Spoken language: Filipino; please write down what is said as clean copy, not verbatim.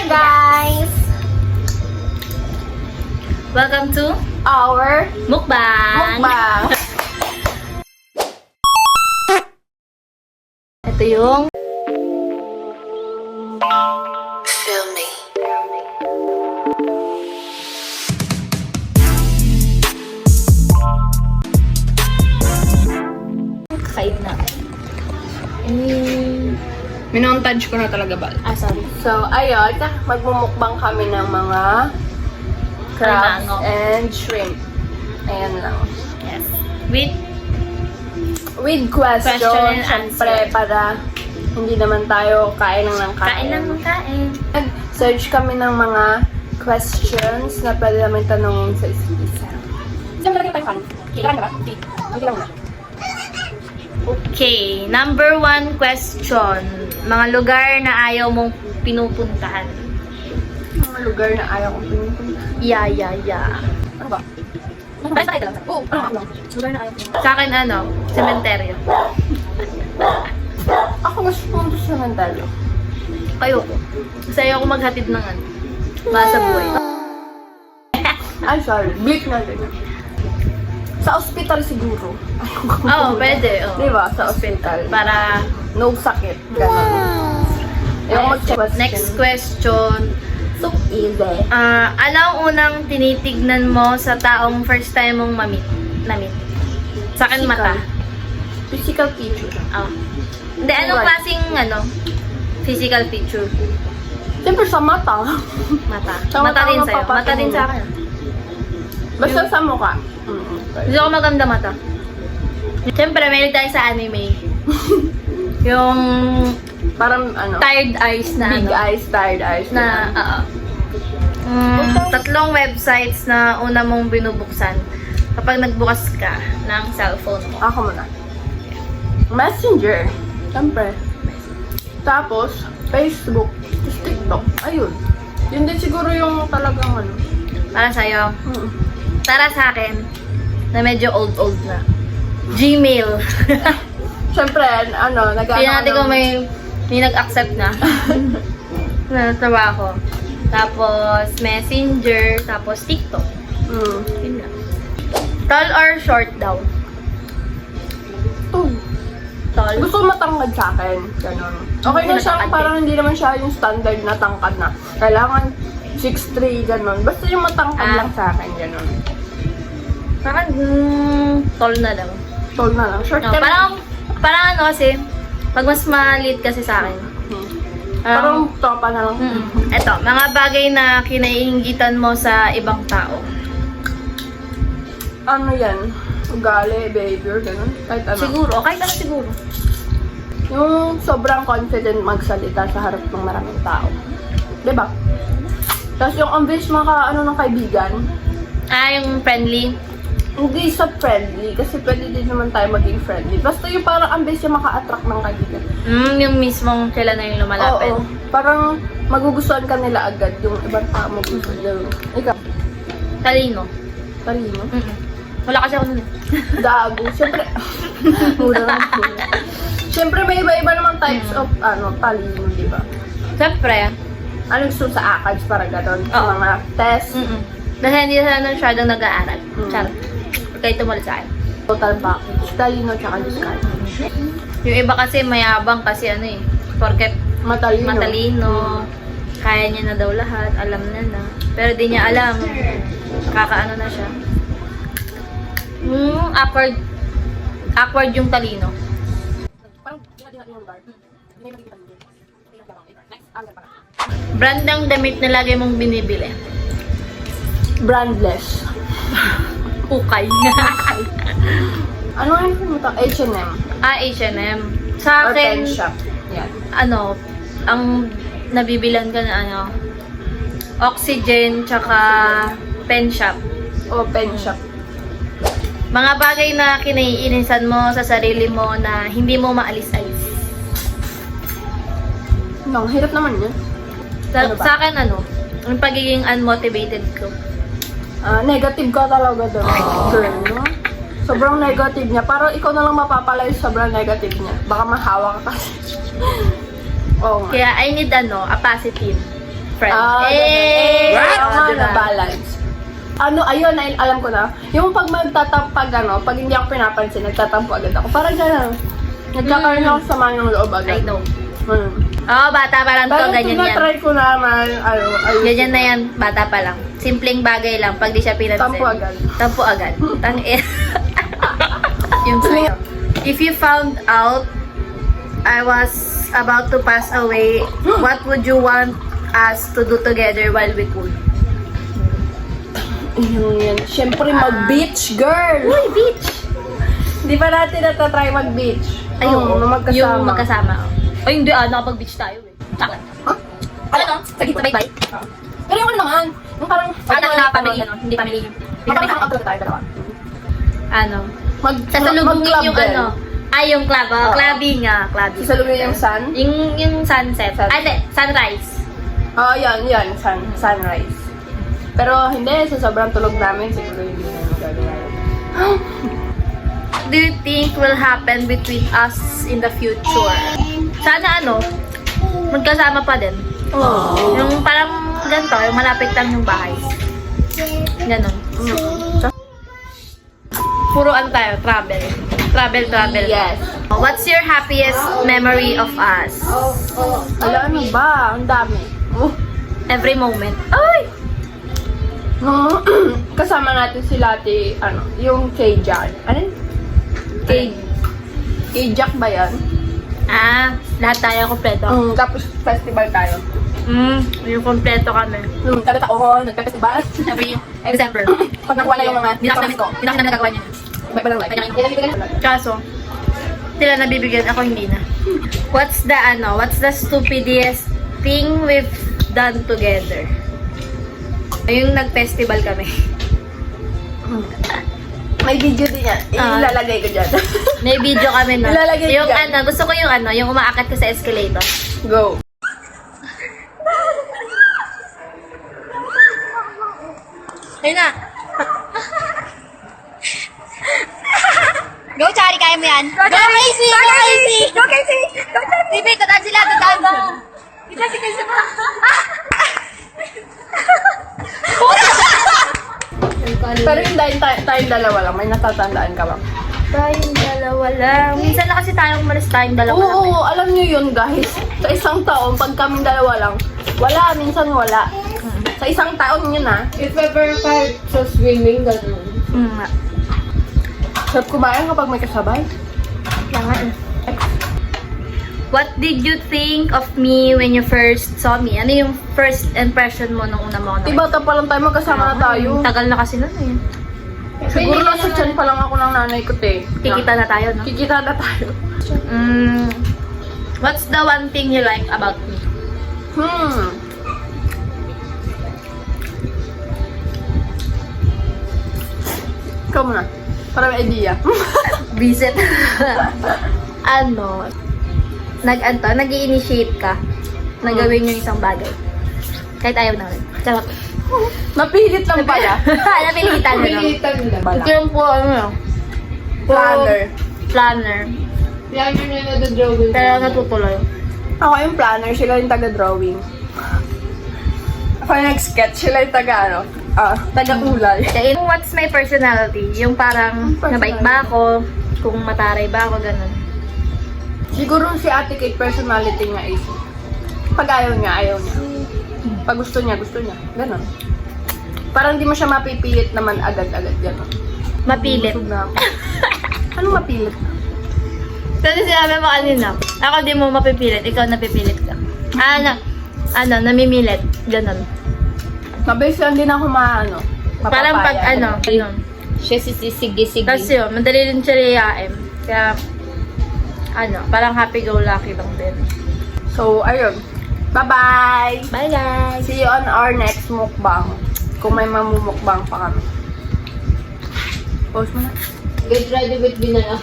guys! Welcome to Our Mukbang! mukbang! Ito yung Feel me. kain na. Minontage ko na talaga ba? Sorry. So, ayun, magmumukbang kami ng mga crabs Alimango. and shrimp. Ayan lang. Yes. With With question, Question and syempre, answer. para hindi naman tayo kain lang ng kain. kain lang ng kain. Nag-search kami ng mga questions na pwede namin tanongin sa isa't isa. Saan mo lagi tayo kan? Kailangan ba? Hindi lang na. Okay, number 1 question. Mga lugar na ayaw mong pinupuntahan. Mga lugar na ayaw kong pinupunta. Yeah. Ano ba? Basta ito lang. Oo, ano? Lugar na ayaw kong Sa akin ano, sementeryo. Ako mas punto sa mentalyo. Kayo ko. Kasi ayaw ko maghatid ng ano. Masa buhay. Ay, sorry. Bleep natin. Sa ospital siguro. Oo, pwede. Oh. Diba? Sa ospital. Para No sakit. Ganun. Yung mag-check. next question. So easy. Anong unang tinitignan mo sa taong first time mong na-meet? Sa akin, mata. Physical feature. Hindi, anong Right. klaseng, physical feature? Siyempre sa mata. Mata. Sa Mata mata din ang sa'yo. Mata mapapatingin din mo. sa akin. Basta sa mukha. Hindi ako maganda mata. Siyempre, mahilig tayo sa anime. Yung Parang ano. tired eyes na Big eyes, tired eyes. na, tatlong websites na una mong binubuksan kapag nagbukas ka ng cellphone mo. Ako muna. Messenger. Siyempre. Tapos, Facebook. Tapos TikTok. Ayun. Yun din siguro yung talagang ano. Para sa'yo. Hmm. Para sa akin, na medyo old na. Gmail. Siyempre, ano, Tingnan natin kung may nag-accept na. Natawa ako. Tapos, Messenger. Tapos, TikTok. Yun lang. Tall or short daw? Oh. Tall. Gusto ko matangkad sa akin. Ganon. Okay na siya, Matangkad parang hindi naman siya yung standard na tangkad na. Kailangan 6'3", ganon. Basta yung matangkad lang sa akin, ganon. Parang, tall na lang. Tall na lang. Short No, ka na. parang ano kasi, pag mas maliit kasi sa akin. Parang topa na lang. Eto, mga bagay na kinaiinggitan mo sa ibang tao. Ano yan? Ugali, behavior, ganon. Kahit ano. Siguro, kahit ano siguro. Yung sobrang confident magsalita sa harap ng maraming tao. Diba? Tapos yung ambis ano ng kaibigan, Yung friendly. hindi sa friendly, kasi pwede din naman tayo maging friendly. Basta yung parang ambis yung maka-attract ng kaibigan. Yung mismong kailan na yung lumalapit. Oo. Parang magugustuhan ka nila agad yung ibang tao magugustuhan. Ikaw, Talino. talino. Wala kasi ako nun eh. Gago. Siyempre, mura lang. Siyempre, may iba-iba naman types of, talino, di ba? Siyempre, Ano gusto sa ACADS para gano'n? Sa Oo. mga test, dahil hindi sila masyadong nag-aaral. Char. Kayo tumulad sa akin. total package, talino, tsaka discard. Yung iba kasi mayabang kasi porket Matalino. matalino, kaya niya na daw lahat, alam na. Pero di niya alam, kakaano na siya. Awkward yung talino. Parang, natin yung bar. Brand ng damit na lagi mong binibili. Brandless. Ukay. Ano yung pumunta? H&M. H&M. Sa Or pen akin, shop. Yan. ang nabibilan ka na Oxygen, tsaka pen shop. O pen shop. Mga bagay na kinaiinisan mo sa sarili mo na hindi mo maalis-alis. Ang hirap naman yun. Ano ba? Sa akin, yung pagiging unmotivated ko. Negative ka talaga doon. Girl, no? Sobrang negative niya. Parang ikaw na lang mapapalay sa sobrang negative niya. Baka mahawa ka kasi. Oo nga. Kaya I need a positive. friend. What? Diba? Na balance. Ano, ayun, alam ko na. Yung pag magtatampag, pag hindi ako pinapansin, nagtatampo agad ako. Parang gano'n. Nagkakaroon ako sama ng loob agad. I know. Hmm. Oo, bata pa lang to, Parang ganyan yan. try ko naman, ayun. Ganyan na yan, bata pa lang. Simpleng bagay lang, pag di siya pinansin. Tampo agad. Tampo agad. Yung sa'yo. If you found out I was about to pass away, what would you want us to do together while we could? Yun. Siyempre, mag-beach, girl! Uy, beach! Di ba natin natatry mag-beach? Ayun, na magkasama. yung magkasama. Ay, hindi nakapag-beach tayo eh. Bakit? Huh? Ano? Sabay-bay? Pero yung ano naman, yung parang... Na family, ano? Hindi family. Parang hang out tayo dalawa. Ano? Mag-club Sasalubungin yung din. ano. Ay, yung club. Oo. Clubbing nga. Clubbing. Sasalubungin yung sun? Yung sunset. Ay, hindi. Sunrise. Oo, yan. Sunrise. Pero hindi, sa sobrang tulog namin, siguro hindi na magagawa. Do you think will happen between us in the future? Sana ano, magkasama pa din. Oo. Yung parang ganito, yung malapit lang yung bahay. Ganon. Puro ano tayo, travel. Travel. Yes. What's your happiest memory of us? Ala, ano ba? Ang dami. Every moment. Ay! Nung kasama natin si Lati, yung kay Jack. Ano yun? Kay Jack ba yan? Lahat tayo kompleto. Tapos festival tayo. Yung kompleto kami. Kada taon, nagka-festival. Every December. Pag nakuha na yung mga Hindi na kami nagagawa niya. Iba lang like. Kaso, sila nabibigyan, ako hindi na. What's the stupidest thing we've done together? Yung nag-festival kami. May video din yan. Ilalagay ko dyan. May video kami na. Ilalagay Yung dyan. gusto ko yung umaakit ka sa escalator. Go. Ayun na. Go, Chari, kaya mo yan. Go, Casey! Go, Casey! Go, Casey! Go, Casey! Bibi, tatan sila, tatan ba? Kita si Casey ba? Pero yung dahil tayong dalawa lang, may natatandaan ka ba? Tayong dalawa lang. Minsan na kasi tayong umalis tayong dalawa lang. Oo, alam nyo yun guys. Sa isang taon, pag kaming dalawa lang, wala, minsan wala. Sa isang taon yun If ever kahit sa swimming, gano'n. Sarap kumain kapag may kasabay. What did you think of me when you first saw me? Ano yung first impression mo nung una mo ako nakita? Bata pa lang tayo, magkasama na tayo. Tagal na kasi nun eh. Siguro nasa tiyan pa lang ako ng nanay ko, te. Kikita na tayo, no? Kikita na tayo. What's the one thing you like about me? Ikaw muna. Para may idea. Visit. Nag-i-initiate ka na gawin yung isang bagay. Kahit ayaw namin. Charot. Napilit lang pala. Napilitan na lang. Pilitan lang. Ito yung po, Planner. planner. Yan yung nadodrawing. Pero natutuloy. Ako yung planner, sila yung taga-drawing. Ako yung nag-sketch, sila yung taga-ulay. Kaya what's my personality? Yung parang nabait ba ako? Kung mataray ba ako, ganun. Siguro si Ate Kate, personality niya is, pag ayaw niya. Pag gusto niya. Ganon. Parang di mo siya mapipilit naman agad-agad. Ganon. Mapilit. Busog na ako. Anong mapilit? Kasi sinabi mo kanina, ako di mo mapipilit, ikaw napipilit ka. Namimilit. Ganon. Mabilis lang din ako Parang pag mapapaya. Siya sisigi-sige. Tapos yun, madali rin siya liyain. Kaya, parang happy-go-lucky lang din. So, ayun. Bye-bye! Bye guys! See you on our next mukbang. Kung may mamumukbang pa kami. Post mo na. Get ready with binala.